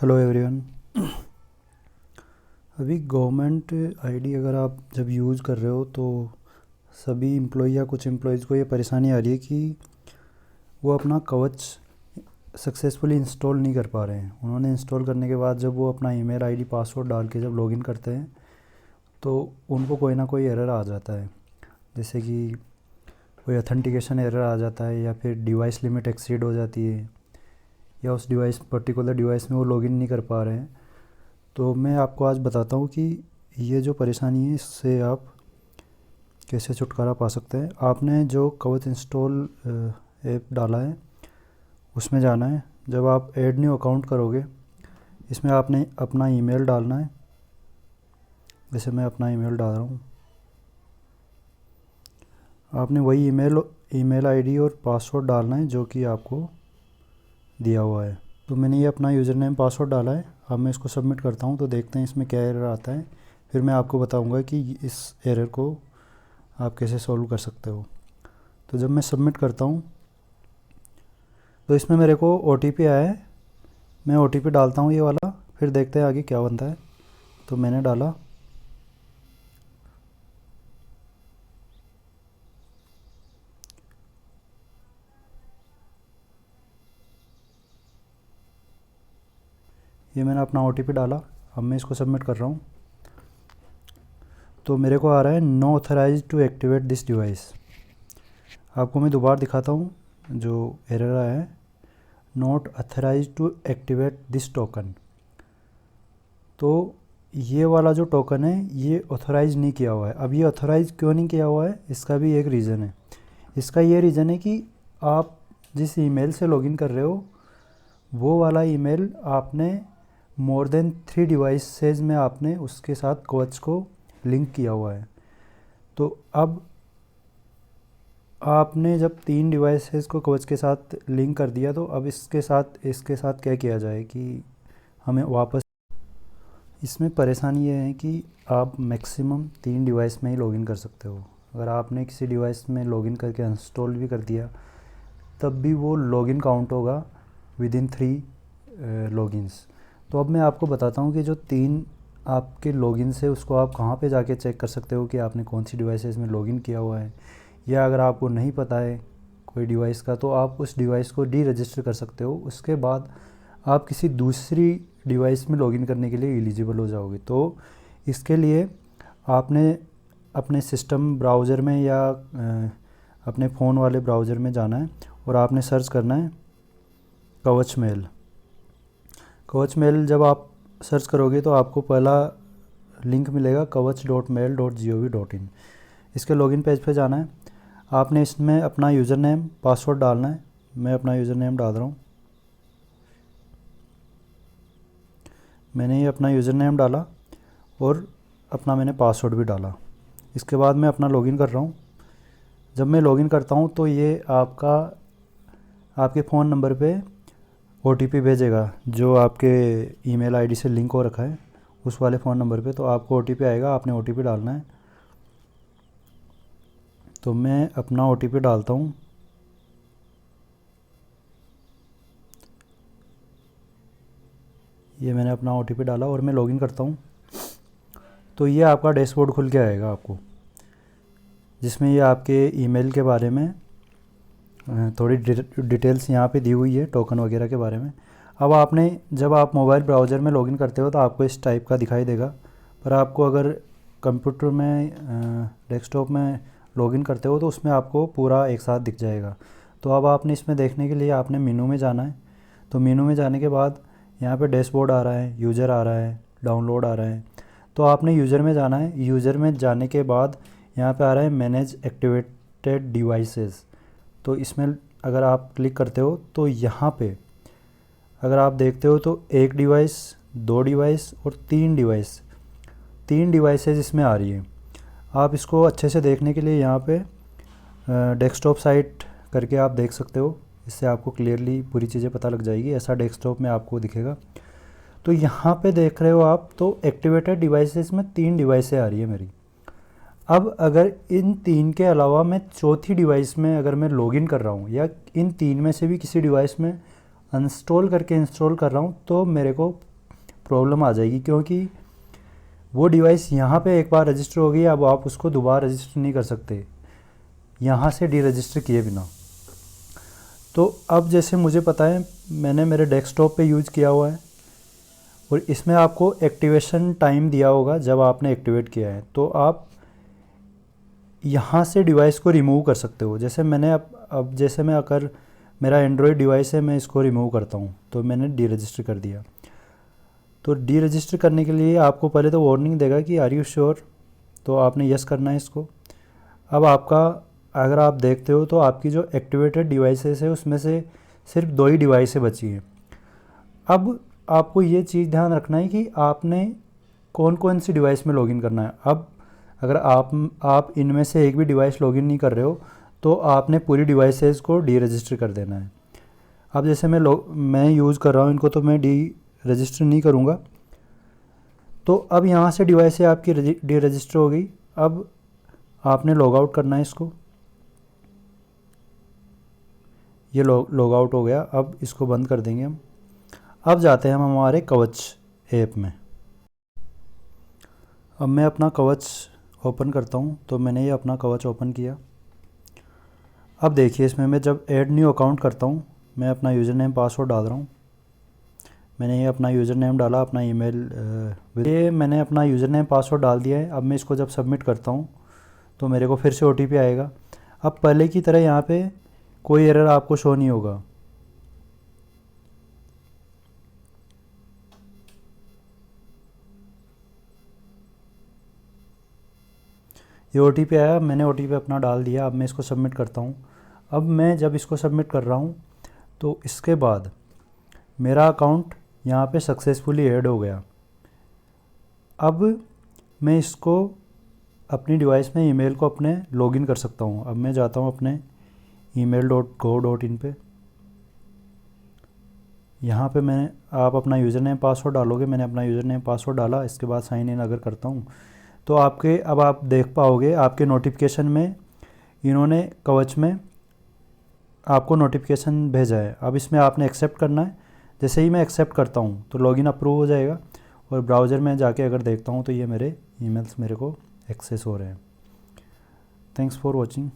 Hello everyone. अभी government ID अगर आप जब यूज़ कर रहे हो तो सभी एम्प्लॉय या कुछ एम्प्लॉयज़ को ये परेशानी आ रही है कि वो अपना कवच सक्सेसफुली इंस्टॉल नहीं कर पा रहे हैं। उन्होंने इंस्टॉल करने के बाद जब वो अपना ईमेल आईडी पासवर्ड डाल के जब लॉगिन करते हैं तो उनको कोई ना कोई एरर आ जाता है, जैसे कि कोई ऑथेंटिकेशन एरर आ जाता है या फिर डिवाइस लिमिट एक्सीड हो जाती है या उस पर्टिकुलर डिवाइस में वो लॉगिन नहीं कर पा रहे हैं। तो मैं आपको आज बताता हूँ कि ये जो परेशानी है इससे आप कैसे छुटकारा पा सकते हैं। आपने जो कवच इंस्टॉल ऐप डाला है उसमें जाना है। जब आप ऐड न्यू अकाउंट करोगे इसमें आपने अपना ईमेल डालना है। जैसे मैं अपना ईमेल डाल रहा हूँ, आपने वही ईमेल आईडी और पासवर्ड डालना है जो कि आपको दिया हुआ है। तो मैंने ये अपना यूज़र नेम पासवर्ड डाला है। अब मैं इसको सबमिट करता हूँ तो देखते हैं इसमें क्या एरर आता है। फिर मैं आपको बताऊँगा कि इस एरर को आप कैसे सॉल्व कर सकते हो। तो जब मैं सबमिट करता हूँ तो इसमें मेरे को OTP आया है। मैं OTP डालता हूँ ये वाला, फिर देखते हैं आगे क्या बनता है। तो मैंने डाला, ये मैंने अपना OTP डाला। अब मैं इसको सबमिट कर रहा हूँ तो मेरे को आ रहा है no authorize to activate this device. आपको मैं दोबारा दिखाता हूँ जो एरर आया है, not authorize to activate this token. तो ये वाला जो टोकन है ये ऑथराइज नहीं किया हुआ है। अब ये ऑथराइज क्यों नहीं किया हुआ है, इसका भी एक रीज़न है। इसका ये रीज़न है कि आप जिस ईमेल से लॉगिन कर रहे हो वो वाला ईमेल आपने मोर देन 3 डिवाइसेज में आपने उसके साथ कवच को लिंक किया हुआ है। तो अब आपने जब 3 डिवाइसेस को कवच के साथ लिंक कर दिया तो अब इसके साथ क्या किया जाए कि हमें वापस। इसमें परेशानी ये है कि आप मैक्सिमम 3 डिवाइस में ही लॉगिन कर सकते हो। अगर आपने किसी डिवाइस में लॉगिन करके इंस्टॉल भी कर दिया तब भी वो लॉगिन काउंट होगा विदिन 3 लॉगिन्स। तो अब मैं आपको बताता हूँ कि जो 3 आपके लॉगिन से उसको आप कहाँ पे जाके चेक कर सकते हो कि आपने कौन सी डिवाइसेस में लॉगिन किया हुआ है। या अगर आपको नहीं पता है कोई डिवाइस का तो आप उस डिवाइस को डी रजिस्टर कर सकते हो। उसके बाद आप किसी दूसरी डिवाइस में लॉगिन करने के लिए एलिजिबल हो जाओगे। तो इसके लिए आपने अपने सिस्टम ब्राउज़र में या अपने फ़ोन वाले ब्राउज़र में जाना है और आपने सर्च करना है कवच मेल। कवच मेल जब आप सर्च करोगे तो आपको पहला लिंक मिलेगा kavach.mail.gov.in। इसके लॉगिन पेज पे जाना है। आपने इसमें अपना यूज़र नेम पासवर्ड डालना है। मैं अपना यूज़र नेम डाल रहा हूँ। मैंने ये अपना यूज़र नेम डाला और अपना मैंने पासवर्ड भी डाला। इसके बाद मैं अपना लॉगिन कर रहा हूँ। जब मैं लॉगिन करता हूँ तो ये आपके फ़ोन नंबर पे OTP भेजेगा जो आपके ईमेल आईडी से लिंक हो रखा है उस वाले फ़ोन नंबर पे। तो आपको OTP आएगा, आपने OTP डालना है। तो मैं अपना OTP डालता हूँ। ये मैंने अपना OTP डाला और मैं लॉगिन करता हूँ तो ये आपका डैशबोर्ड खुल के आएगा आपको, जिसमें ये आपके ईमेल के बारे में थोड़ी डिटेल्स यहाँ पे दी हुई है टोकन वगैरह के बारे में। अब आपने जब आप मोबाइल ब्राउज़र में लॉगिन करते हो तो आपको इस टाइप का दिखाई देगा, पर आपको अगर कंप्यूटर में डेस्कटॉप में लॉगिन करते हो तो उसमें आपको पूरा एक साथ दिख जाएगा। तो अब आपने इसमें देखने के लिए आपने मेनू में जाना है। तो मेनू में जाने के बाद यहाँ पे डैशबोर्ड आ रहा है, यूज़र आ रहा है, डाउनलोड आ रहा है। तो आपने यूज़र में जाना है। यूज़र में जाने के बाद यहाँ पे आ रहा है मैनेज एक्टिवेटेड डिवाइसेस। तो इसमें अगर आप क्लिक करते हो तो यहाँ पे अगर आप देखते हो तो 1 डिवाइस, 2 डिवाइस और 3 डिवाइसेज इसमें आ रही है। आप इसको अच्छे से देखने के लिए यहाँ पे डेस्कटॉप साइट करके आप देख सकते हो। इससे आपको क्लियरली पूरी चीज़ें पता लग जाएगी। ऐसा डेस्कटॉप में आपको दिखेगा। तो यहाँ पे देख रहे हो आप तो एक्टिवेटेड डिवाइसेस में 3 डिवाइसें आ रही है मेरी। अब अगर इन 3 के अलावा मैं चौथी डिवाइस में अगर मैं लॉगिन कर रहा हूँ या इन 3 में से भी किसी डिवाइस में इंस्टॉल कर रहा हूँ तो मेरे को प्रॉब्लम आ जाएगी, क्योंकि वो डिवाइस यहाँ पे एक बार रजिस्टर हो गई, अब आप उसको दोबारा रजिस्टर नहीं कर सकते यहाँ से डी रजिस्टर किए बिना। तो अब जैसे मुझे पता है, मैंने मेरे डेस्कटॉप पे यूज़ किया हुआ है और इसमें आपको एक्टिवेशन टाइम दिया होगा जब आपने एक्टिवेट किया है, तो आप यहाँ से डिवाइस को रिमूव कर सकते हो। जैसे मैंने अब जैसे मैं अगर मेरा एंड्रॉयड डिवाइस है, मैं इसको रिमूव करता हूँ, तो मैंने डी रजिस्टर कर दिया। तो डी रजिस्टर करने के लिए आपको पहले तो वार्निंग देगा कि आर यू श्योर, तो आपने यस करना है इसको। अब आपका अगर आप देखते हो तो आपकी जो एक्टिवेटेड डिवाइसेस है उसमें से सिर्फ 2 ही डिवाइसें बची हैं। अब आपको ये चीज़ ध्यान रखना है कि आपने कौन कौन सी डिवाइस में लॉगिन करना है। अब अगर आप इनमें से एक भी डिवाइस लॉगिन नहीं कर रहे हो तो आपने पूरी डिवाइसेस को डी रजिस्टर कर देना है। अब जैसे मैं यूज़ कर रहा हूँ इनको, तो मैं डी रजिस्टर नहीं करूँगा। तो अब यहाँ से डिवाइसें आपकी डी रजिस्टर हो गई। अब आपने लॉग आउट करना है इसको, ये लॉग आउट हो गया। अब इसको बंद कर देंगे हम। अब जाते हैं हम हमारे कवच ऐप में। अब मैं अपना कवच ओपन करता हूँ, तो मैंने ये अपना कवच ओपन किया। अब देखिए इसमें मैं जब ऐड न्यू अकाउंट करता हूँ, मैं अपना यूज़र नेम पासवर्ड डाल रहा हूँ। मैंने ये अपना यूज़र नेम डाला, अपना ईमेल, ये मैंने अपना यूज़र नेम पासवर्ड डाल दिया है। अब मैं इसको जब सबमिट करता हूँ तो मेरे को फिर से OTP आएगा। अब पहले की तरह यहाँ पे कोई एरर आपको शो नहीं होगा। ये OTP आया, मैंने OTP अपना डाल दिया। अब मैं इसको सबमिट करता हूँ। अब मैं जब इसको सबमिट कर रहा हूँ तो इसके बाद मेरा अकाउंट यहाँ पे सक्सेसफुली ऐड हो गया। अब मैं इसको अपनी डिवाइस में ईमेल को अपने लॉगिन कर सकता हूँ। अब मैं जाता हूँ अपने email.go.in पे। यहाँ पे आप अपना यूज़र नेम पासवर्ड डालोगे। मैंने अपना यूज़र नेम पासवर्ड डाला। इसके बाद साइन इन अगर करता हूँ तो अब आप देख पाओगे आपके नोटिफिकेशन में इन्होंने कवच में आपको नोटिफिकेशन भेजा है। अब इसमें आपने एक्सेप्ट करना है। जैसे ही मैं एक्सेप्ट करता हूँ तो लॉगिन अप्रूव हो जाएगा और ब्राउज़र में जाके अगर देखता हूँ तो ये मेरे ईमेल्स मेरे को एक्सेस हो रहे हैं। Thanks for watching.